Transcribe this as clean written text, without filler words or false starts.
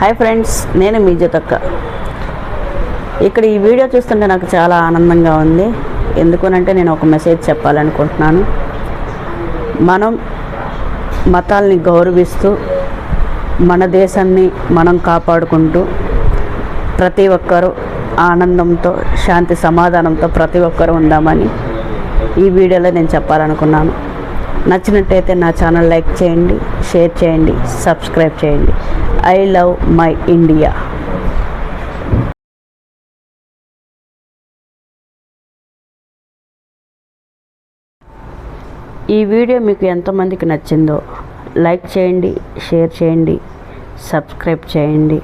Hi friends, నేను మీ జ్యోతక్క. ఇక్కడ ఈ వీడియో చూస్తుంటే నాకు చాలా ఆనందంగా ఉంది. ఎందుకనంటే నేను ఒక మెసేజ్ చెప్పాలనుకుంటున్నాను. మనం మతాల్ని గౌరవిస్తూ మన దేశాన్ని మనం కాపాడుకుంటూ ప్రతి ఒక్కరూ ఆనందంతో, శాంతి సమాధానంతో ప్రతి ఒక్కరూ ఉందామని ఈ వీడియోలో నేను చెప్పాలనుకున్నాను. నచ్చినట్టయితే నా ఛానల్ లైక్ చేయండి, షేర్ చేయండి, సబ్స్క్రైబ్ చేయండి. I love my India. ఈ వీడియో మీకు ఎంతమందికి నచ్చిందో లైక్ చేయండి, షేర్ చేయండి, సబ్స్క్రైబ్ చేయండి.